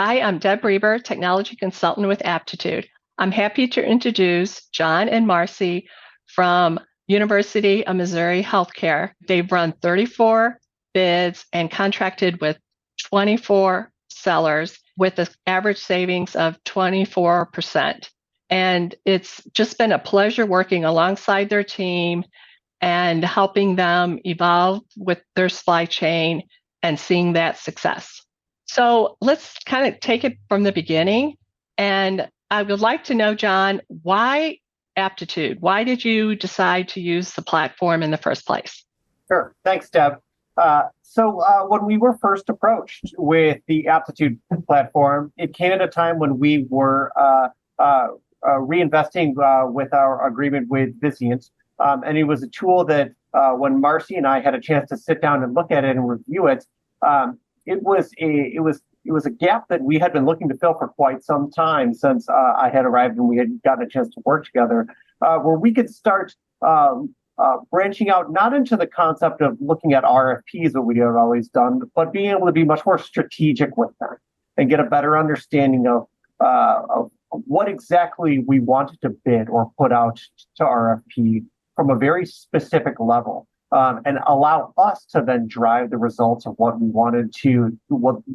Hi, I'm Deb Reber, Technology Consultant with Aptitude. I'm happy to introduce John and Marcy from University of Missouri Healthcare. They've run 34 bids and contracted with 24 sellers with an average savings of 24%. And it's just been a pleasure working alongside their team and helping them evolve with their supply chain and seeing that success. So let's kind of take it from the beginning. And I would like to know, John, why Aptitude? Why did you decide to use the platform in the first place? Sure. Thanks, Deb. When we were first approached with the Aptitude platform, it came at a time when we were reinvesting with our agreement with Vizient. And it was a tool that when Marcy and I had a chance to sit down and look at it and review it, it was a gap that we had been looking to fill for quite some time since I had arrived and we had gotten a chance to work together, where we could start branching out not into the concept of looking at RFPs that we had always done, but being able to be much more strategic with them and get a better understanding of what exactly we wanted to bid or put out to RFP from a very specific level. And allow us to then drive the results of what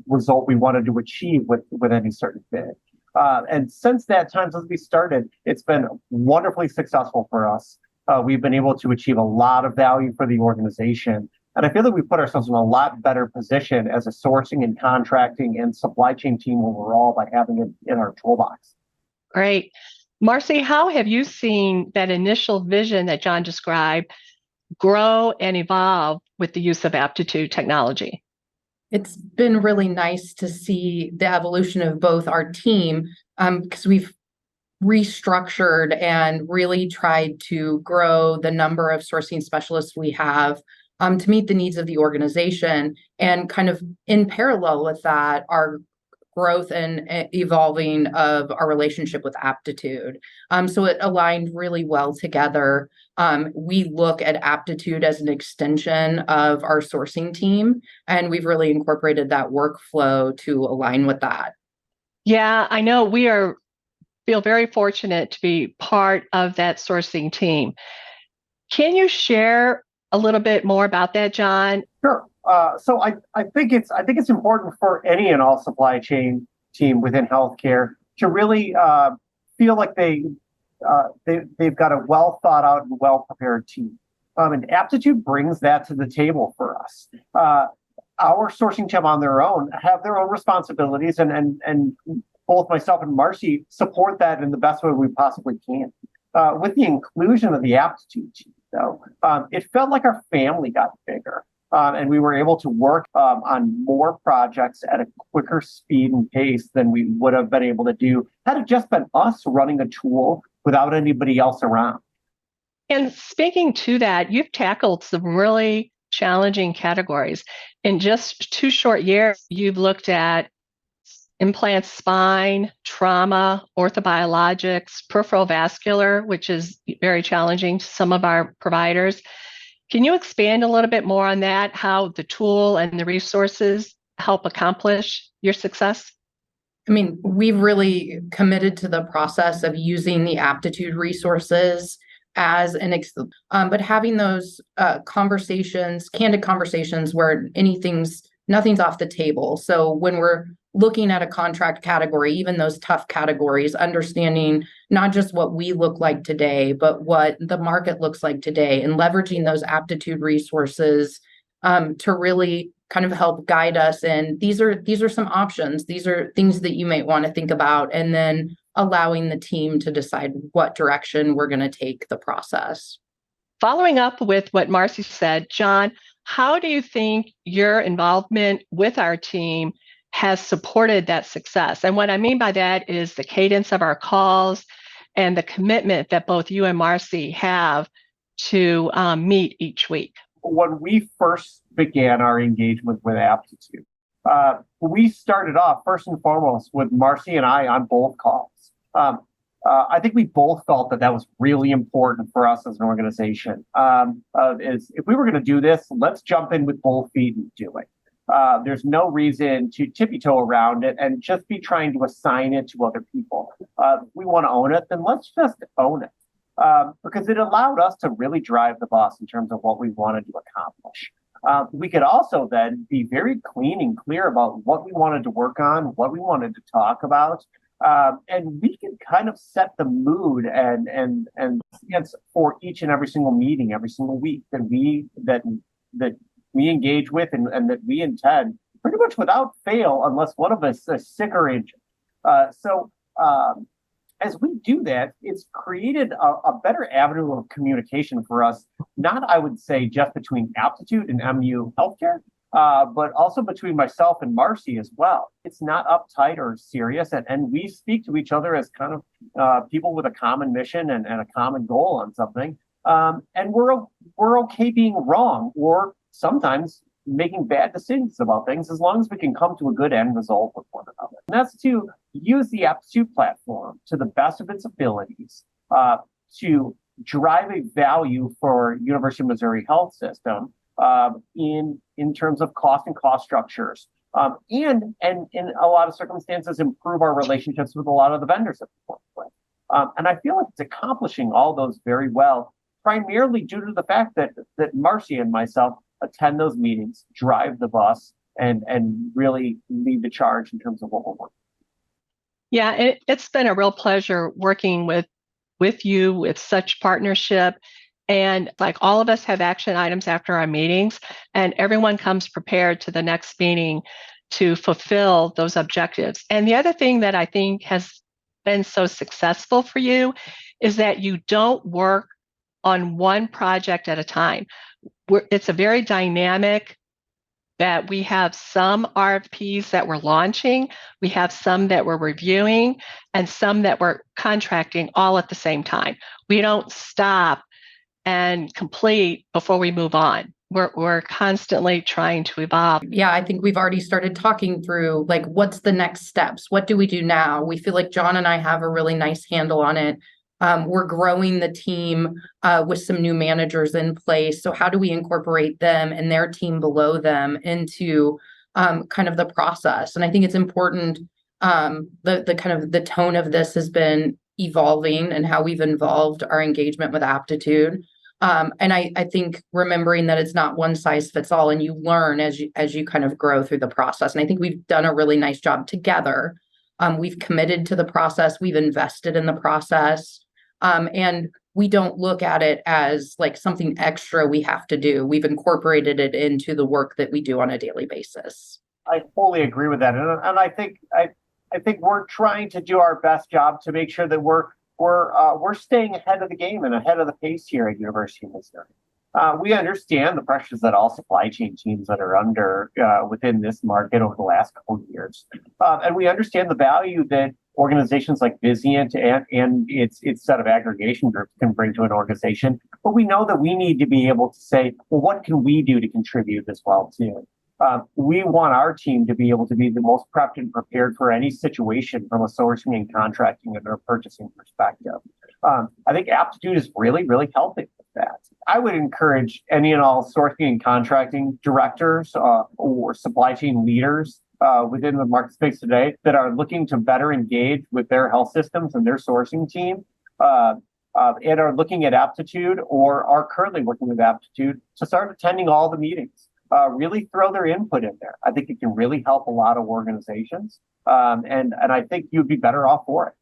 result we wanted to achieve with any certain bid. And since that time, since we started, it's been wonderfully successful for us. We've been able to achieve a lot of value for the organization. And I feel that we put ourselves in a lot better position as a sourcing and contracting and supply chain team overall by having it in our toolbox. Great. Marcy, how have you seen that initial vision that John described grow and evolve with the use of Aptitude technology? It's been really nice to see the evolution of both our team because we've restructured and really tried to grow the number of sourcing specialists we have to meet the needs of the organization. And kind of in parallel with that, our growth and evolving of our relationship with Aptitude. So it aligned really well together. We look at Aptitude as an extension of our sourcing team, and we've really incorporated that workflow to align with that. Yeah, I know feel very fortunate to be part of that sourcing team. Can you share a little bit more about that, John? Sure. So I think it's important for any and all supply chain team within healthcare to really feel like they've got a well thought out and well prepared team. And Aptitude brings that to the table for us. Our sourcing team on their own have their own responsibilities, and both myself and Marcy support that in the best way we possibly can. With the inclusion of the Aptitude team, though, it felt like our family got bigger. And we were able to work on more projects at a quicker speed and pace than we would have been able to do had it just been us running a tool without anybody else around. And speaking to that, you've tackled some really challenging categories. In just 2 short years, you've looked at implant spine, trauma, orthobiologics, peripheral vascular, which is very challenging to some of our providers. Can you expand a little bit more on that, how the tool and the resources help accomplish your success? I mean, we've really committed to the process of using the Aptitude resources as but having those conversations, candid conversations where nothing's off the table. So when we're looking at a contract category, even those tough categories, understanding not just what we look like today, but what the market looks like today, and leveraging those Aptitude resources to really kind of help guide us. And these are some options. These are things that you might want to think about, and then allowing the team to decide what direction we're going to take the process. Following up with what Marcy said, John, how do you think your involvement with our team has supported that success? And what I mean by that is the cadence of our calls and the commitment that both you and Marcy have to meet each week. When we first began our engagement with Aptitude, we started off first and foremost with Marcy and I on both calls. I think we both felt that was really important for us as an organization. Is if we were going to do this, let's jump in with both feet and do it. There's no reason to tippy-toe around it and just be trying to assign it to other people. If we want to own it, then let's just own it. Because it allowed us to really drive the bus in terms of what we wanted to accomplish. We could also then be very clean and clear about what we wanted to work on, what we wanted to talk about, and we can kind of set the mood and stance for each and every single meeting, every single week that we engage with and that we intend pretty much without fail, unless one of us is sick or injured. So as we do that, it's created a better avenue of communication for us, not, I would say, just between Aptitude and MU Healthcare, but also between myself and Marcy as well. It's not uptight or serious, and we speak to each other as kind of people with a common mission and a common goal on something. And we're okay being wrong or sometimes making bad decisions about things as long as we can come to a good end result with one another. And that's to use the Aptitude platform to the best of its abilities to drive a value for University of Missouri Health System in terms of cost and cost structures, and in a lot of circumstances improve our relationships with a lot of the vendors that we work with. And I feel like it's accomplishing all those very well, primarily due to the fact that Marcy and myself attend those meetings, drive the bus, and really lead the charge in terms of what we're working. Yeah, it's been a real pleasure working with you with such partnership. And like all of us have action items after our meetings, and everyone comes prepared to the next meeting to fulfill those objectives. And the other thing that I think has been so successful for you is that you don't work on one project at a time. It's a very dynamic that we have some RFPs that we're launching, we have some that we're reviewing, and some that we're contracting all at the same time. We don't stop and complete before we move on. We're constantly trying to evolve. Yeah, I think we've already started talking through like what's the next steps? What do we do now? We feel like John and I have a really nice handle on it. We're growing the team with some new managers in place. So how do we incorporate them and their team below them into kind of the process? And I think it's important. The kind of the tone of this has been evolving and how we've involved our engagement with Aptitude. And I think remembering that it's not one size fits all, and you learn as you kind of grow through the process. And I think we've done a really nice job together. We've committed to the process. We've invested in the process. And we don't look at it as like something extra we have to do. We've incorporated it into the work that we do on a daily basis. I fully agree with that. And I think we're trying to do our best job to make sure that we're staying ahead of the game and ahead of the pace here at University of Missouri. We understand the pressures that all supply chain teams that are under within this market over the last couple of years. And we understand the value that organizations like Vizient and its set of aggregation groups can bring to an organization. But we know that we need to be able to say, well, what can we do to contribute as well too? We want our team to be able to be the most prepped and prepared for any situation from a sourcing and contracting and or purchasing perspective. I think Aptitude is really, really helping with that. I would encourage any and all sourcing and contracting directors or supply chain leaders within the market space today that are looking to better engage with their health systems and their sourcing team and are looking at Aptitude or are currently working with Aptitude to start attending all the meetings. Really throw their input in there. I think it can really help a lot of organizations, and I think you'd be better off for it.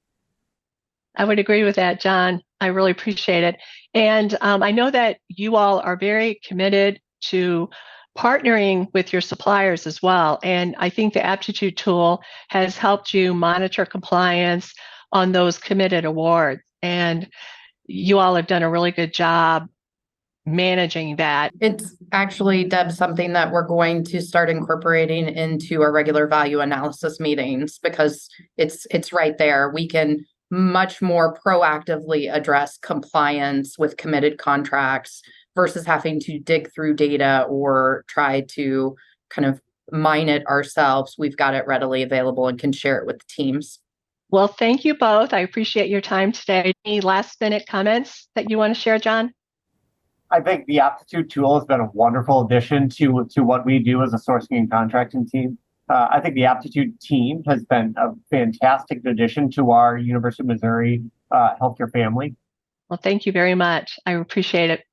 I would agree with that, John. I really appreciate it. And I know that you all are very committed to partnering with your suppliers as well. And I think the Aptitude tool has helped you monitor compliance on those committed awards. And you all have done a really good job managing that. It's actually, Deb, something that we're going to start incorporating into our regular value analysis meetings because it's right there. We can much more proactively address compliance with committed contracts versus having to dig through data or try to kind of mine it ourselves. We've got it readily available and can share it with the teams. Well, thank you both. I appreciate your time today. Any last minute comments that you want to share, John? I think the Aptitude tool has been a wonderful addition to what we do as a sourcing and contracting team. I think the Aptitude team has been a fantastic addition to our University of Missouri healthcare family. Well, thank you very much. I appreciate it.